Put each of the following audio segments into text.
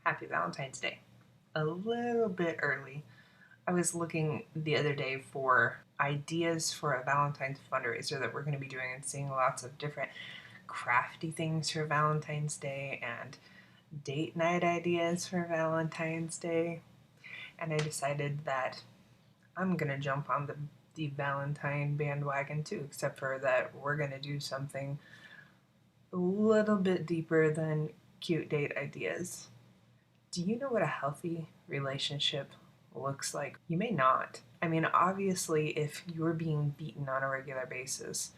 Happy Valentine's Day. A little bit early. I was looking the other day for ideas for a Valentine's fundraiser that we're going to be doing and seeing lots of different crafty things for Valentine's Day and date night ideas for Valentine's Day. And I decided that I'm going to jump on the Valentine bandwagon too, except for that we're going to do something a little bit deeper than cute date ideas. Do you know what a healthy relationship looks like? You may not. I mean, obviously, if you're being beaten on a regular basis,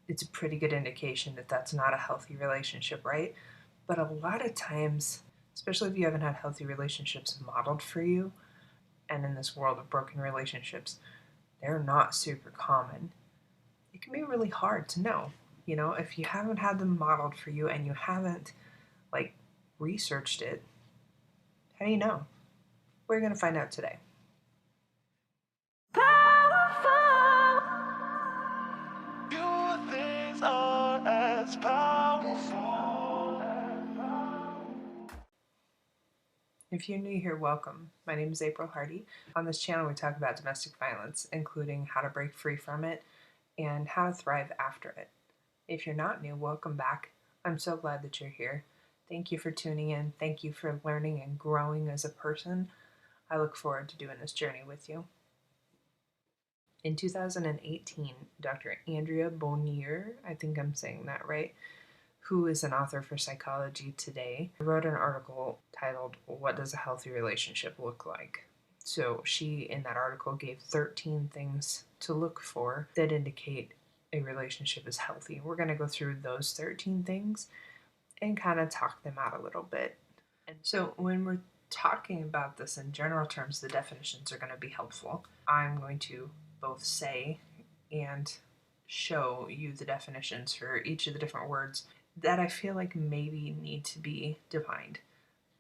it's a pretty good indication that that's not a healthy relationship, right? But a lot of times, especially if you haven't had healthy relationships modeled for you, and in this world of broken relationships, they're not super common. It can be really hard to know. If you haven't had them modeled for you and you haven't, like, researched it, how do you know? We're going to find out today. Few things are as powerful. If you're new here, welcome. My name is April Hardy. On this channel, we talk about domestic violence, including how to break free from it and how to thrive after it. If you're not new, welcome back. I'm so glad that you're here. Thank you for tuning in. Thank you for learning and growing as a person. I look forward to doing this journey with you. In 2018, Dr. Andrea Bonnier, I think I'm saying that right, who is an author for Psychology Today, wrote an article titled, "What Does a Healthy Relationship Look Like?" So she, in that article, gave 13 things to look for that indicate a relationship is healthy. We're going to go through those 13 things and kind of talk them out a little bit. And so when we're talking about this in general terms, the definitions are going to be helpful. I'm going to both say and show you the definitions for each of the different words that I feel like maybe need to be defined.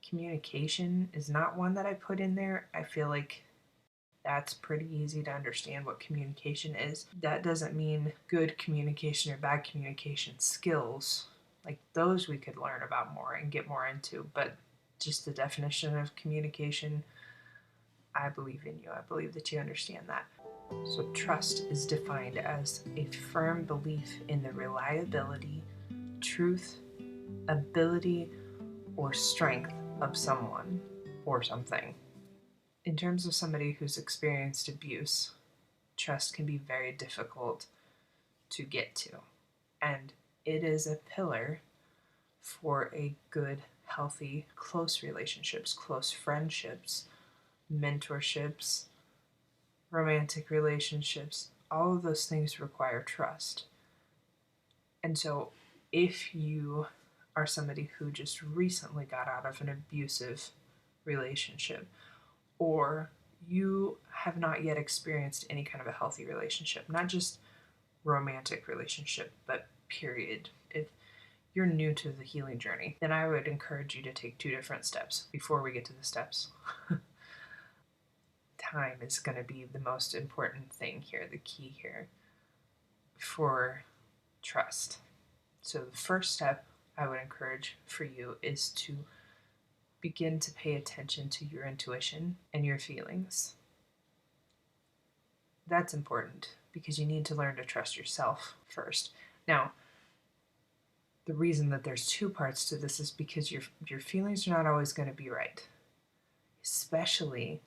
Communication is not one that I put in there. I feel like that's pretty easy to understand what communication is. That doesn't mean good communication or bad communication skills. Like those we could learn about more and get more into, but just the definition of communication, I believe in you. I believe that you understand that. So trust is defined as a firm belief in the reliability, truth, ability, or strength of someone or something. In terms of somebody who's experienced abuse, trust can be very difficult to get to. And it is a pillar for a good, healthy, close relationships, close friendships, mentorships, romantic relationships. All of those things require trust. And so if you are somebody who just recently got out of an abusive relationship, or you have not yet experienced any kind of a healthy relationship, not just romantic relationship, but period. If you're new to the healing journey, then I would encourage you to take 2 different steps before we get to the steps. Time is going to be the most important thing here, the key here for trust. So the first step I would encourage for you is to begin to pay attention to your intuition and your feelings. That's important because you need to learn to trust yourself first. Now, the reason that there's 2 parts to this is because your feelings are not always going to be right, especially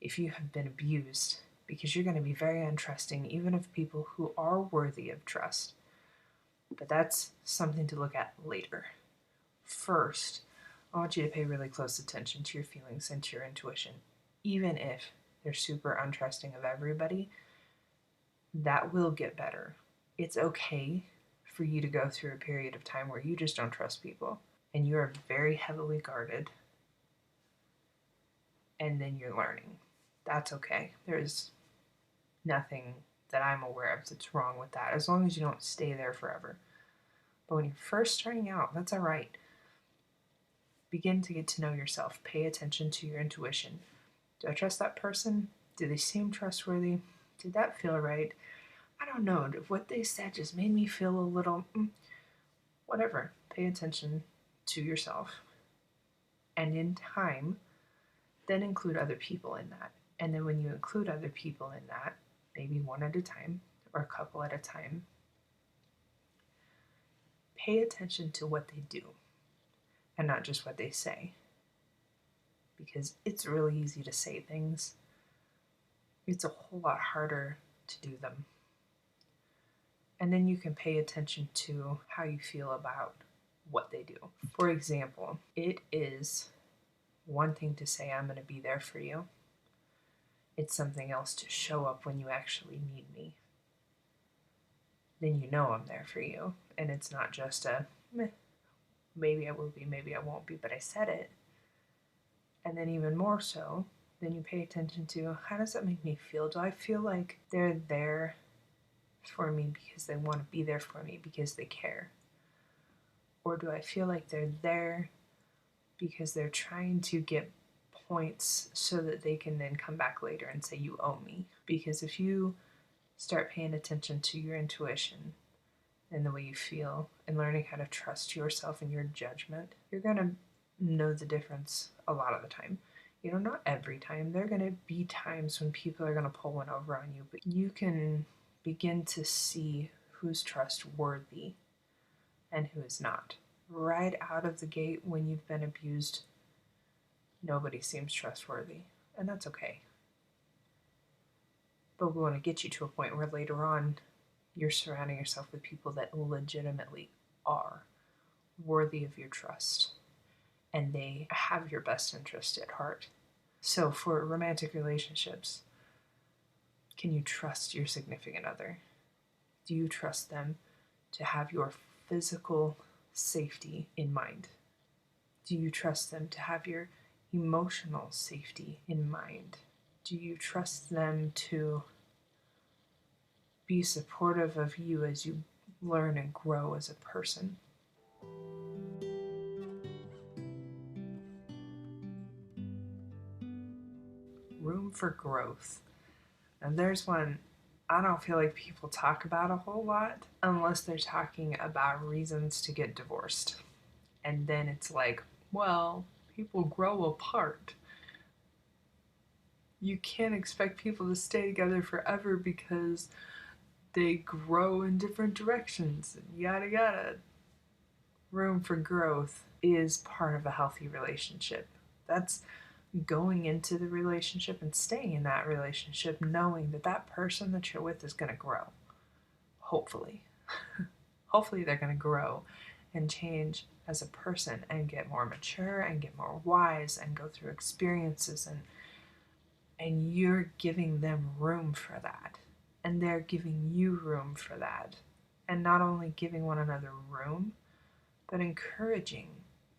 if you have been abused, because you're going to be very untrusting even of people who are worthy of trust. But that's something to look at later. First, I want you to pay really close attention to your feelings and to your intuition. Even if they're super untrusting of everybody, that will get better. It's okay for you to go through a period of time where you just don't trust people and you're very heavily guarded, and then you're learning. That's okay. There's nothing that I'm aware of that's wrong with that, as long as you don't stay there forever. But when you're first starting out, that's all right. Begin to get to know yourself. Pay attention to your intuition. Do I trust that person? Do they seem trustworthy? Did that feel right? I don't know. What they said just made me feel a little, whatever. Pay attention to yourself. And in time, then include other people in that. And then when you include other people in that, maybe one at a time or a couple at a time, pay attention to what they do and not just what they say. Because it's really easy to say things, it's a whole lot harder to do them. And then you can pay attention to how you feel about what they do. For example, it is one thing to say, I'm going to be there for you. It's something else to show up when you actually need me. Then you know I'm there for you. And it's not just a, meh, maybe I will be, maybe I won't be, but I said it. And then even more so, then you pay attention to, how does that make me feel? Do I feel like they're there for me because they want to be there for me because they care? Or do I feel like they're there because they're trying to get points so that they can then come back later and say, you owe me? Because if you start paying attention to your intuition and the way you feel and learning how to trust yourself and your judgment, you're going to know the difference a lot of the time. You know, not every time. There are going to be times when people are going to pull one over on you, but you can begin to see who's trustworthy and who is not. Right out of the gate, when you've been abused, nobody seems trustworthy, and that's okay. But we want to get you to a point where later on you're surrounding yourself with people that legitimately are worthy of your trust and they have your best interest at heart. So for romantic relationships, can you trust your significant other? Do you trust them to have your physical safety in mind? Do you trust them to have your emotional safety in mind? Do you trust them to be supportive of you as you learn and grow as a person? Room for growth. And there's one I don't feel like people talk about a whole lot unless they're talking about reasons to get divorced. And then it's like, well, people grow apart. You can't expect people to stay together forever because they grow in different directions, and yada yada. Room for growth is part of a healthy relationship. That's going into the relationship and staying in that relationship knowing that that person that you're with is going to grow. Hopefully. Hopefully they're going to grow and change as a person and get more mature and get more wise and go through experiences, and you're giving them room for that and they're giving you room for that, and not only giving one another room but encouraging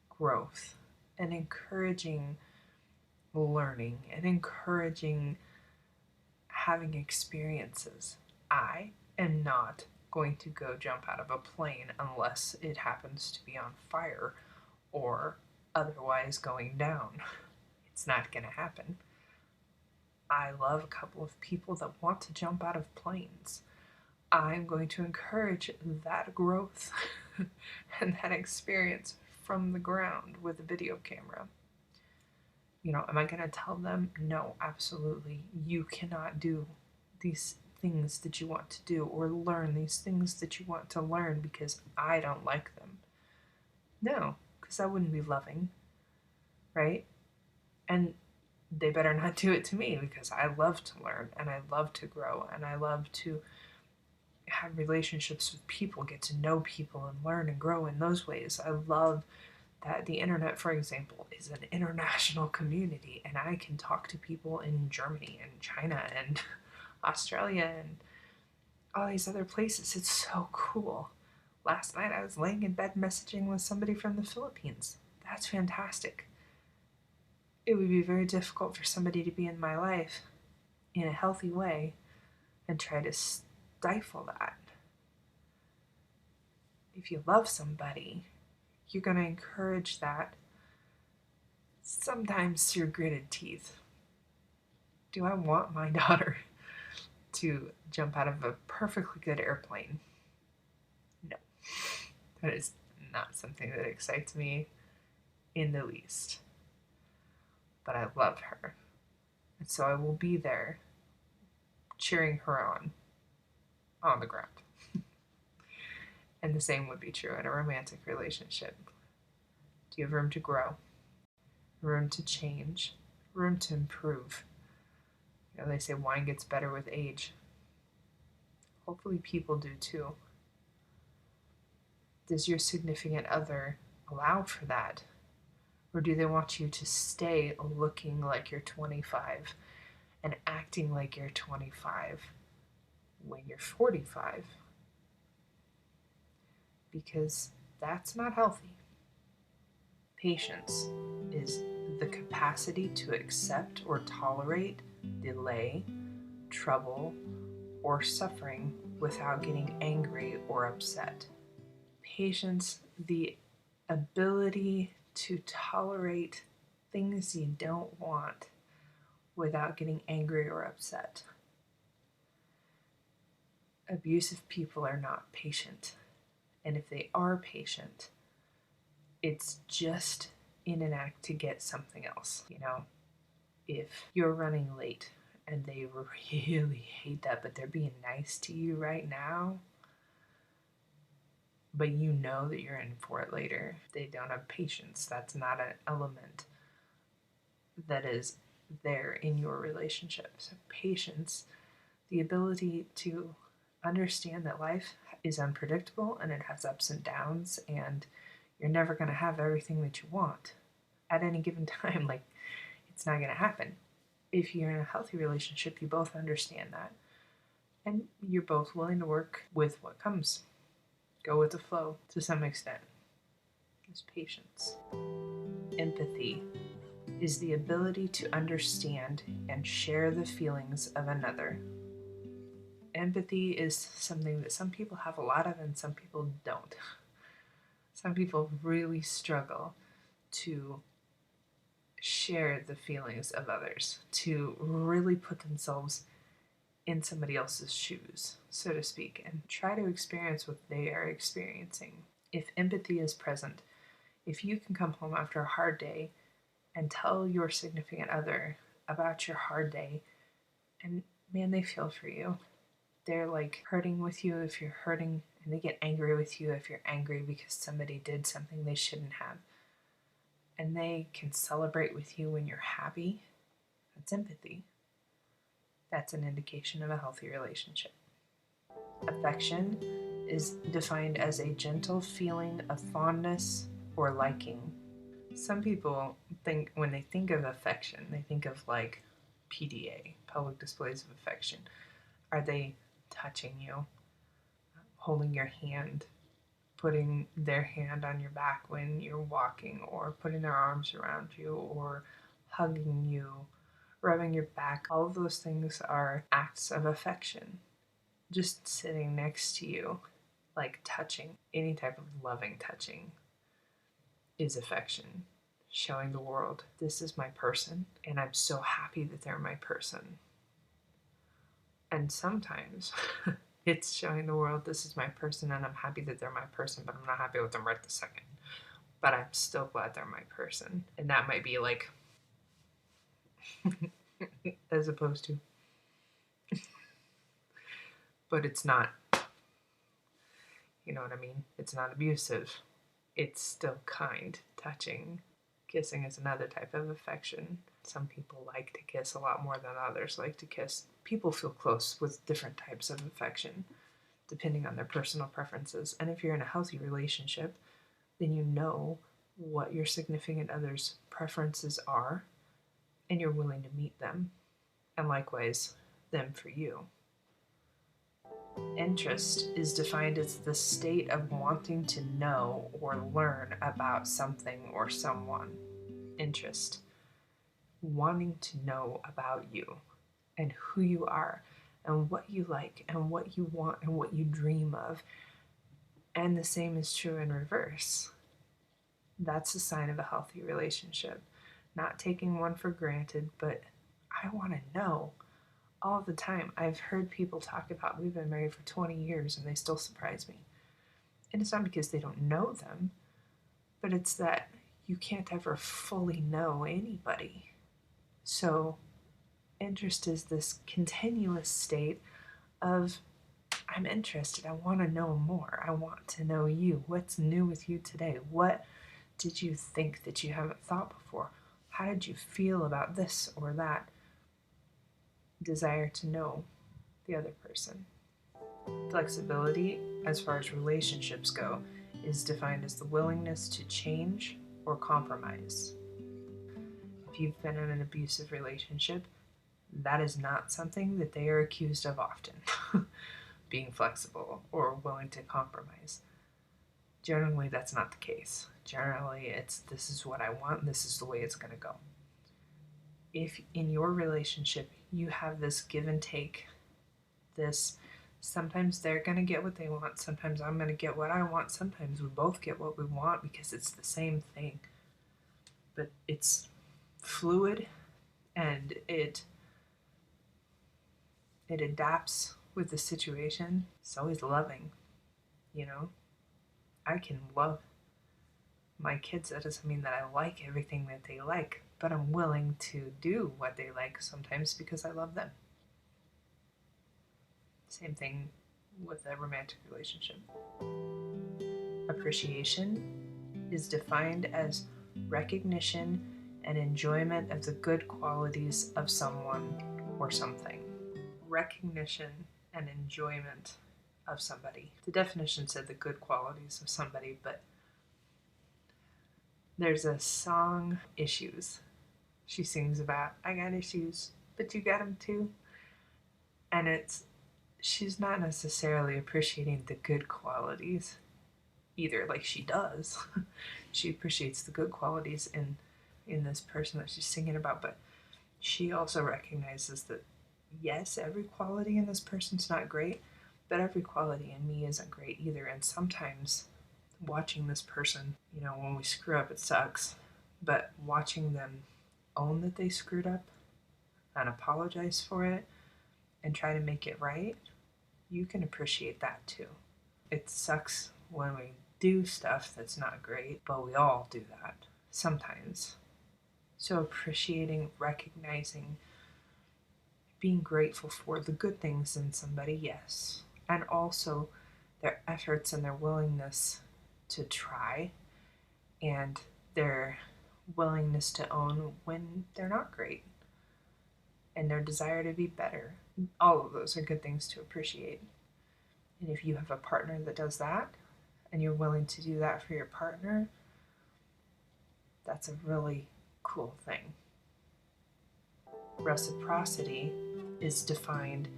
growth and encouraging learning and encouraging having experiences. I am not going to go jump out of a plane unless it happens to be on fire or otherwise going down. It's not going to happen. I love a couple of people that want to jump out of planes. I'm going to encourage that growth and that experience from the ground with a video camera. You know, am I going to tell them, no, absolutely, you cannot do these things that you want to do or learn these things that you want to learn because I don't like them? No, because that wouldn't be loving, right? And they better not do it to me because I love to learn and I love to grow and I love to have relationships with people, get to know people and learn and grow in those ways. I love that the internet, for example, is an international community and I can talk to people in Germany and China and Australia and all these other places. It's so cool. Last night I was laying in bed messaging with somebody from the Philippines. That's fantastic. It would be very difficult for somebody to be in my life in a healthy way and try to stifle that. If you love somebody, you're going to encourage that, sometimes through gritted teeth. Do I want my daughter to jump out of a perfectly good airplane? No. That is not something that excites me in the least. but I love her. And so I will be there cheering her on the ground. And the same would be true in a romantic relationship. Do you have room to grow? Room to change? Room to improve? You know, they say wine gets better with age. Hopefully, people do too. Does your significant other allow for that? Or do they want you to stay looking like you're 25 and acting like you're 25 when you're 45? Because that's not healthy. Patience is the capacity to accept or tolerate delay, trouble, or suffering without getting angry or upset. Patience, the ability to tolerate things you don't want without getting angry or upset. Abusive people are not patient. And if they are patient, it's just in an act to get something else. You know, if you're running late and they really hate that, but they're being nice to you right now, but you know that you're in for it later, they don't have patience. That's not an element that is there in your relationship. So, patience, the ability to understand that life is unpredictable and it has ups and downs, and you're never going to have everything that you want at any given time. Like, it's not going to happen. If you're in a healthy relationship, you both understand that, and you're both willing to work with what comes. Go with the flow to some extent. There's patience. Empathy is the ability to understand and share the feelings of another. Empathy is something that some people have a lot of and some people don't. Some people really struggle to share the feelings of others, to really put themselves in somebody else's shoes, so to speak, and try to experience what they are experiencing. If empathy is present, if you can come home after a hard day and tell your significant other about your hard day, and man, they feel for you. They're like hurting with you if you're hurting, and they get angry with you if you're angry because somebody did something they shouldn't have. And they can celebrate with you when you're happy. That's empathy. That's an indication of a healthy relationship. Affection is defined as a gentle feeling of fondness or liking. Some people think, when they think of affection, they think of like PDA, public displays of affection. Are they touching you, holding your hand, putting their hand on your back when you're walking, or putting their arms around you, or hugging you, rubbing your back? All of those things are acts of affection. Just sitting next to you, like touching, any type of loving touching, is affection. Showing the world, this is my person, and I'm so happy that they're my person. And sometimes it's showing the world, this is my person, and I'm happy that they're my person, but I'm not happy with them right this second. But I'm still glad they're my person. And that might be like, as opposed to, but it's not, you know what I mean? It's not abusive. It's still kind, touching. Kissing is another type of affection. Some people like to kiss a lot more than others like to kiss. People feel close with different types of affection, depending on their personal preferences. And if you're in a healthy relationship, then you know what your significant other's preferences are, and you're willing to meet them, and likewise, them for you. Interest is defined as the state of wanting to know or learn about something or someone. Interest. Wanting to know about you and who you are and what you like and what you want and what you dream of. And the same is true in reverse. That's a sign of a healthy relationship. Not taking one for granted, but I want to know all the time. I've heard people talk about, we've been married for 20 years and they still surprise me. And it's not because they don't know them, but it's that you can't ever fully know anybody. So, interest is this continuous state of I'm interested. I want to know more. I want to know you. What's new with you today? What did you think that you haven't thought before? How did you feel about this or that? Desire to know the other person. Flexibility, as far as relationships go, is defined as the willingness to change or compromise. If you've been in an abusive relationship, that is not something that they are accused of often. Being flexible or willing to compromise. Generally, that's not the case. Generally, it's this is what I want, and this is the way it's going to go. If in your relationship you have this give and take, this sometimes they're going to get what they want, sometimes I'm going to get what I want, sometimes we both get what we want because it's the same thing. But it's fluid and it adapts with the situation. It's always loving, you know. I can love my kids. That doesn't mean that I like everything that they like, but I'm willing to do what they like sometimes because I love them. Same thing with a romantic relationship. Appreciation is defined as recognition and enjoyment of the good qualities of someone or something. Recognition and enjoyment of somebody. The definition said the good qualities of somebody, but there's a song, Issues. She sings about, I got issues, but you got them too. And she's not necessarily appreciating the good qualities either, like she does. She appreciates the good qualities in this person that she's singing about, but she also recognizes that yes, every quality in this person's not great, but every quality in me isn't great either. And sometimes watching this person, when we screw up, it sucks, but watching them own that they screwed up and apologize for it and try to make it right, you can appreciate that too. It sucks when we do stuff that's not great, but we all do that sometimes. So appreciating, recognizing, being grateful for the good things in somebody, yes, and also their efforts and their willingness to try and their willingness to own when they're not great and their desire to be better. All of those are good things to appreciate. And if you have a partner that does that and you're willing to do that for your partner, that's a really cool thing. Reciprocity is defined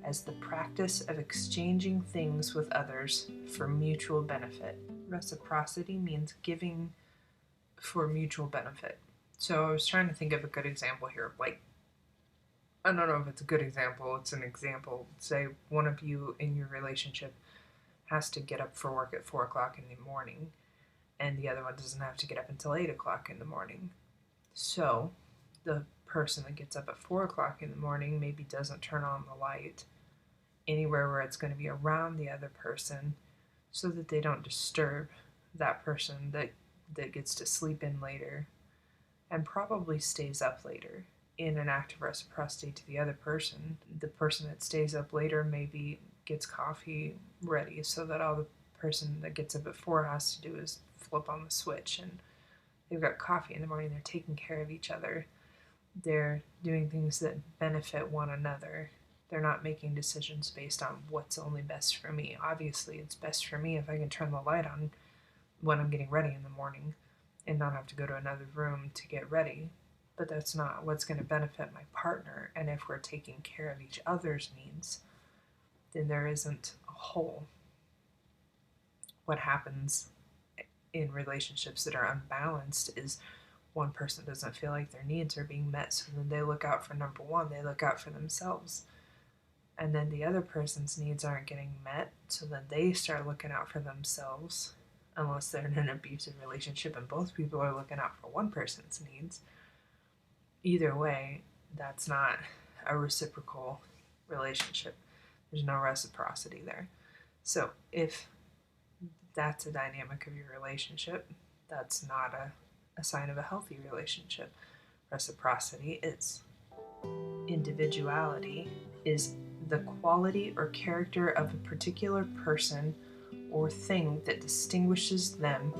as the practice of exchanging things with others for mutual benefit. Reciprocity means giving for mutual benefit. So I was trying to think of a good example here. Like, I don't know if it's a good example, it's an example. Say one of you in your relationship has to get up for work at 4 o'clock in the morning, and the other one doesn't have to get up until 8 o'clock in the morning. So the person that gets up at 4 o'clock in the morning maybe doesn't turn on the light anywhere where it's going to be around the other person so that they don't disturb that person that gets to sleep in later and probably stays up later in an act of reciprocity to the other person. The person that stays up later maybe gets coffee ready so that all the person that gets up at 4 has to do is flip on the switch, and they've got coffee in the morning. They're taking care of each other. They're doing things that benefit one another. They're not making decisions based on what's only best for me. Obviously, it's best for me if I can turn the light on when I'm getting ready in the morning and not have to go to another room to get ready. But that's not what's going to benefit my partner. And if we're taking care of each other's needs, then there isn't a hole. What happens in relationships that are unbalanced is one person doesn't feel like their needs are being met, so then they look out for number one, they look out for themselves. And then the other person's needs aren't getting met, so then they start looking out for themselves, unless they're in an abusive relationship and both people are looking out for one person's needs. Either way, that's not a reciprocal relationship. There's no reciprocity there. So if that's a dynamic of your relationship, that's not a sign of a healthy relationship. Reciprocity is. Individuality is the quality or character of a particular person or thing that distinguishes them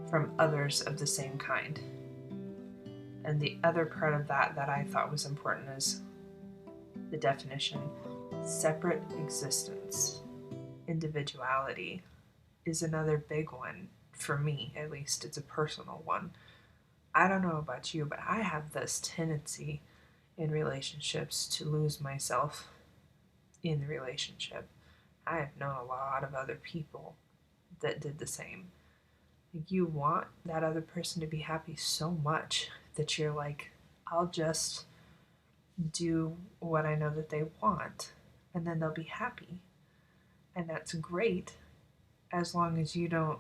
from others of the same kind. And the other part of that I thought was important is the definition: separate existence. Individuality is another big one for me, at least. It's a personal one. I don't know about you, but I have this tendency in relationships to lose myself in the relationship. I have known a lot of other people that did the same. You want that other person to be happy so much that you're like, I'll just do what I know that they want, and then they'll be happy. And that's great as long as you don't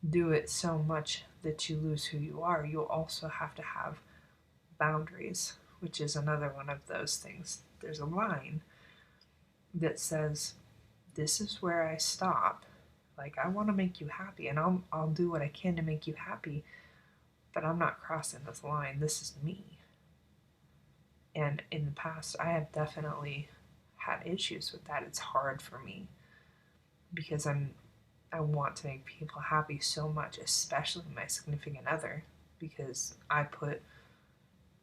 do it so much that you lose who you are. You'll also have to have boundaries, which is another one of those things. There's a line that says, this is where I stop. Like, I want to make you happy, and I'll do what I can to make you happy, but I'm not crossing this line. This is me. And in the past, I have definitely had issues with that. It's hard for me because I want to make people happy so much, especially my significant other, because I put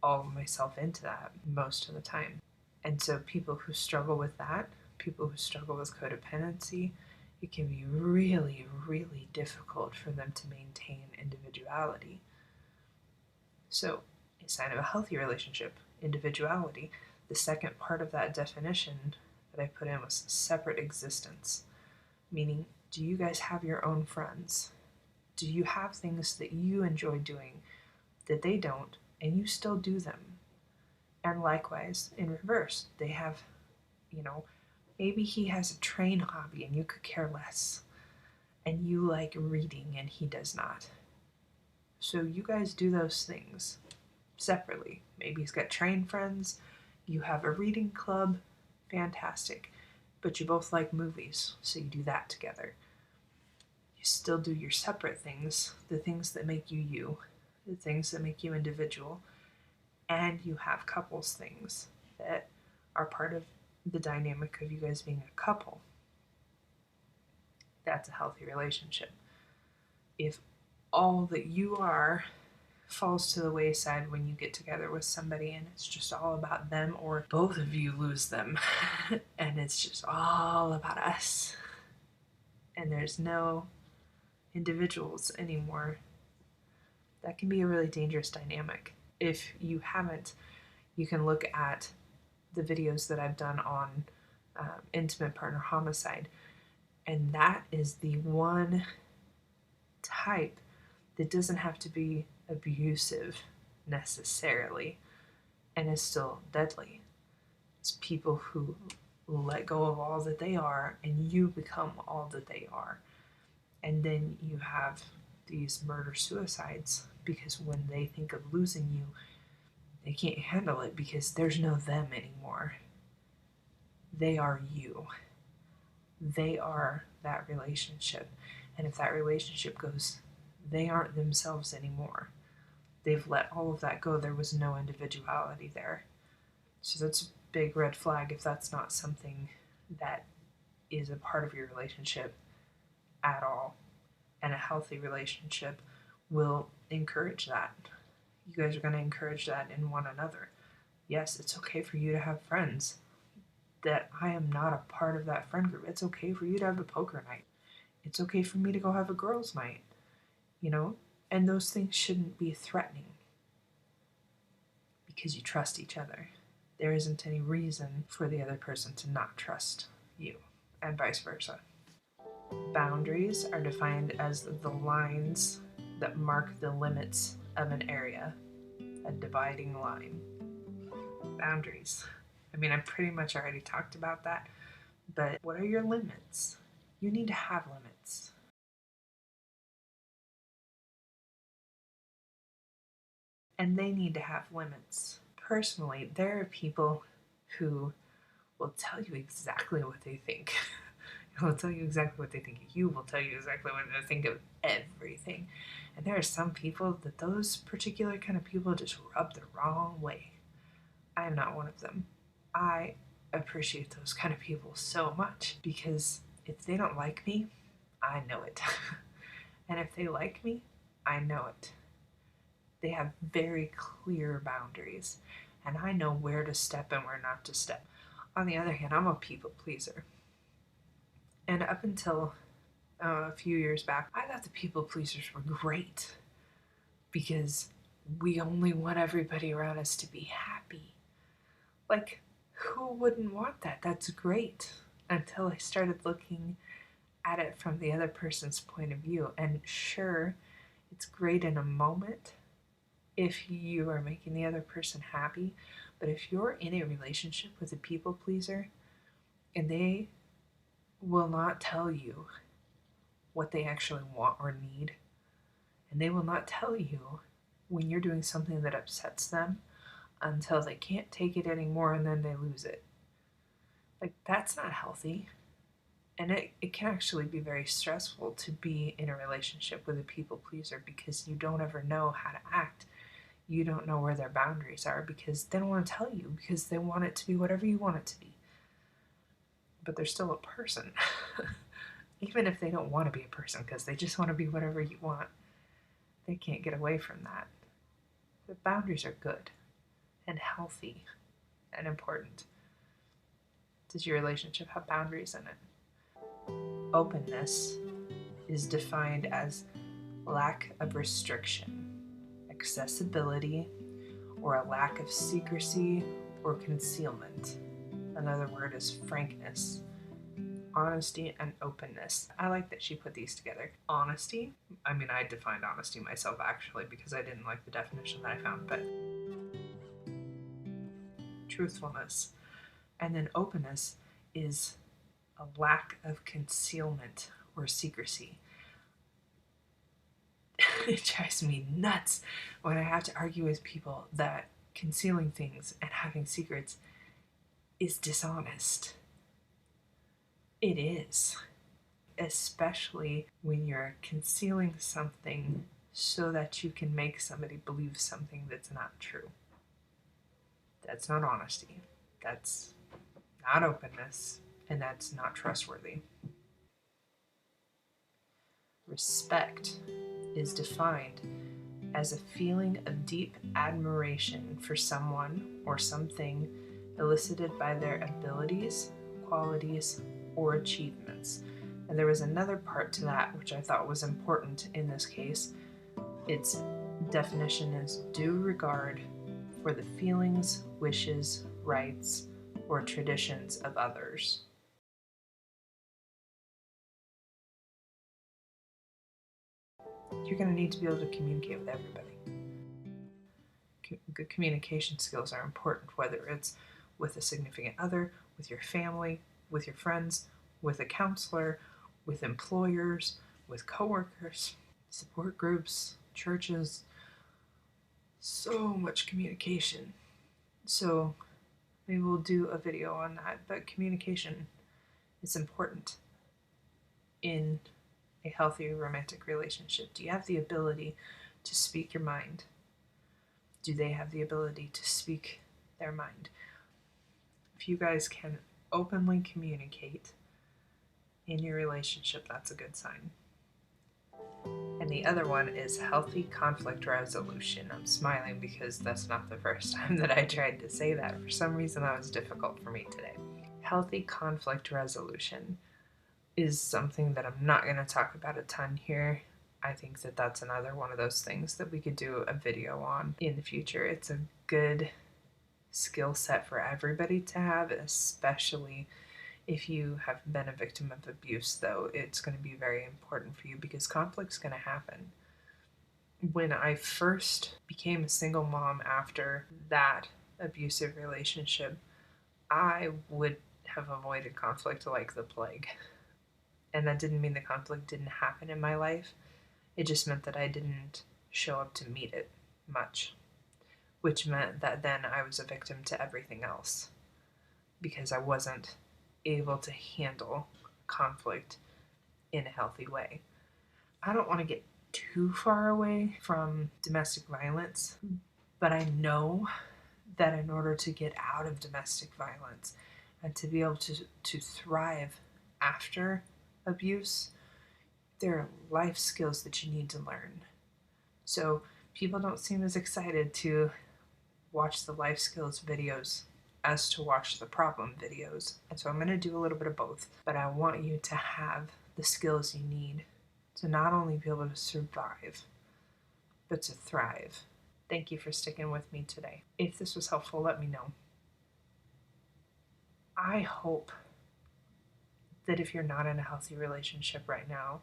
all of myself into that most of the time. And so people who struggle with that, people who struggle with codependency, it can be really, really difficult for them to maintain individuality. So, a sign of a healthy relationship, individuality. The second part of that definition that I put in was separate existence, meaning, do you guys have your own friends? Do you have things that you enjoy doing that they don't, and you still do them? And likewise, in reverse, they have, maybe he has a train hobby and you could care less, and you like reading and he does not. So you guys do those things separately. Maybe he's got train friends, you have a reading club, fantastic. But you both like movies, so you do that together. You still do your separate things, the things that make you you, the things that make you individual, and you have couples things that are part of the dynamic of you guys being a couple. That's a healthy relationship. If all that you are falls to the wayside when you get together with somebody and it's just all about them, or both of you lose them and it's just all about us and there's no individuals anymore, that can be a really dangerous dynamic. If you haven't, you can look at the videos that I've done on intimate partner homicide, and that is the one type that doesn't have to be abusive necessarily and is still deadly. It's people who let go of all that they are and you become all that they are. And then you have these murder suicides because when they think of losing you, they can't handle it because there's no them anymore. They are you. They are that relationship. And if that relationship goes, they aren't themselves anymore. They've let all of that go. There was no individuality there. So that's a big red flag if that's not something that is a part of your relationship at all. And a healthy relationship will encourage that. You guys are going to encourage that in one another. Yes, it's okay for you to have friends that I am not a part of that friend group. It's okay for you to have a poker night. It's okay for me to go have a girls' night, And those things shouldn't be threatening because you trust each other. There isn't any reason for the other person to not trust you, and vice versa. Boundaries are defined as the lines that mark the limits of an area, a dividing line. Boundaries. I pretty much already talked about that, but what are your limits? You need to have limits. And they need to have limits. Personally, there are people who will tell you exactly what they think. They'll tell you exactly what they think of you, will tell you exactly what they think of everything. And there are some people that those particular kind of people just rub the wrong way. I am not one of them. I appreciate those kind of people so much because if they don't like me, I know it. And if they like me, I know it. They have very clear boundaries, and I know where to step and where not to step. On the other hand, I'm a people pleaser. And up until a few years back, I thought the people pleasers were great because we only want everybody around us to be happy. Like, who wouldn't want that? That's great. Until I started looking at it from the other person's point of view. And sure, it's great in a moment if you are making the other person happy. But if you're in a relationship with a people pleaser and they will not tell you what they actually want or need, and they will not tell you when you're doing something that upsets them until they can't take it anymore and then they lose it. Like, that's not healthy. And it can actually be very stressful to be in a relationship with a people pleaser because you don't ever know how to act. You don't know where their boundaries are because they don't want to tell you because they want it to be whatever you want it to be. But they're still a person. Even if they don't want to be a person because they just want to be whatever you want, they can't get away from that. The boundaries are good and healthy and important. Does your relationship have boundaries in it? Openness is defined as lack of restriction, accessibility, or a lack of secrecy or concealment. Another word is frankness, honesty, and openness. I like that she put these together. Honesty, I mean, I defined honesty myself actually because I didn't like the definition that I found, but truthfulness. And then openness is a lack of concealment or secrecy. It drives me nuts when I have to argue with people that concealing things and having secrets is dishonest. It is, especially when you're concealing something so that you can make somebody believe something that's not true. That's not honesty. That's not openness, and that's not trustworthy. Respect is defined as a feeling of deep admiration for someone or something elicited by their abilities, qualities, or achievements. And there was another part to that which I thought was important in this case. Its definition is due regard for the feelings, wishes, rights, or traditions of others. You're going to need to be able to communicate with everybody. Good communication skills are important, whether it's with a significant other, with your family, with your friends, with a counselor, with employers, with coworkers, support groups, churches. So much communication. So maybe we'll do a video on that, but communication is important in a healthy romantic relationship. Do you have the ability to speak your mind? Do they have the ability to speak their mind? If you guys can openly communicate in your relationship, that's a good sign. And the other one is healthy conflict resolution. I'm smiling because that's not the first time that I tried to say that. For some reason, that was difficult for me today. Healthy conflict resolution is something that I'm not going to talk about a ton here. I think that that's another one of those things that we could do a video on in the future. It's a good skill set for everybody to have, especially if you have been a victim of abuse, though. It's going to be very important for you because conflict's going to happen. When I first became a single mom after that abusive relationship, I would have avoided conflict like the plague. And that didn't mean the conflict didn't happen in my life. It just meant that I didn't show up to meet it much, which meant that then I was a victim to everything else because I wasn't able to handle conflict in a healthy way. I don't want to get too far away from domestic violence, but I know that in order to get out of domestic violence and to be able to thrive after abuse, there are life skills that you need to learn. So people don't seem as excited to watch the life skills videos as to watch the problem videos. And so I'm going to do a little bit of both, but I want you to have the skills you need to not only be able to survive, but to thrive. Thank you for sticking with me today. If this was helpful, let me know. I hope that if you're not in a healthy relationship right now,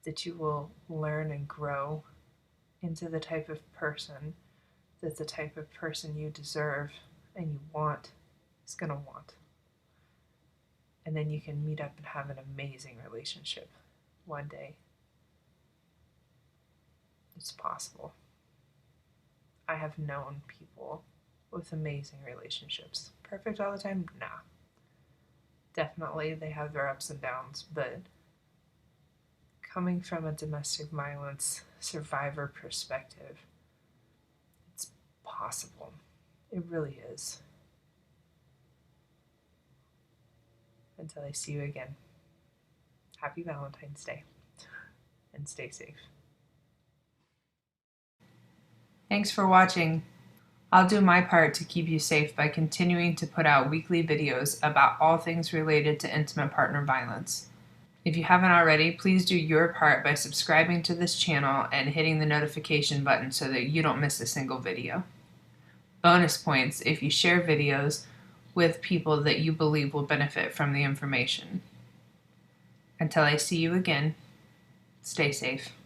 that you will learn and grow into the type of person that the type of person you deserve and you want is going to want. And then you can meet up and have an amazing relationship one day. It's possible. I have known people with amazing relationships. Perfect all the time? Nah. Definitely they have their ups and downs, but coming from a domestic violence survivor perspective, it's possible. It really is. Until I see you again, happy Valentine's Day and stay safe. Thanks for watching. I'll do my part to keep you safe by continuing to put out weekly videos about all things related to intimate partner violence. If you haven't already, please do your part by subscribing to this channel and hitting the notification button so that you don't miss a single video. Bonus points if you share videos with people that you believe will benefit from the information. Until I see you again, stay safe.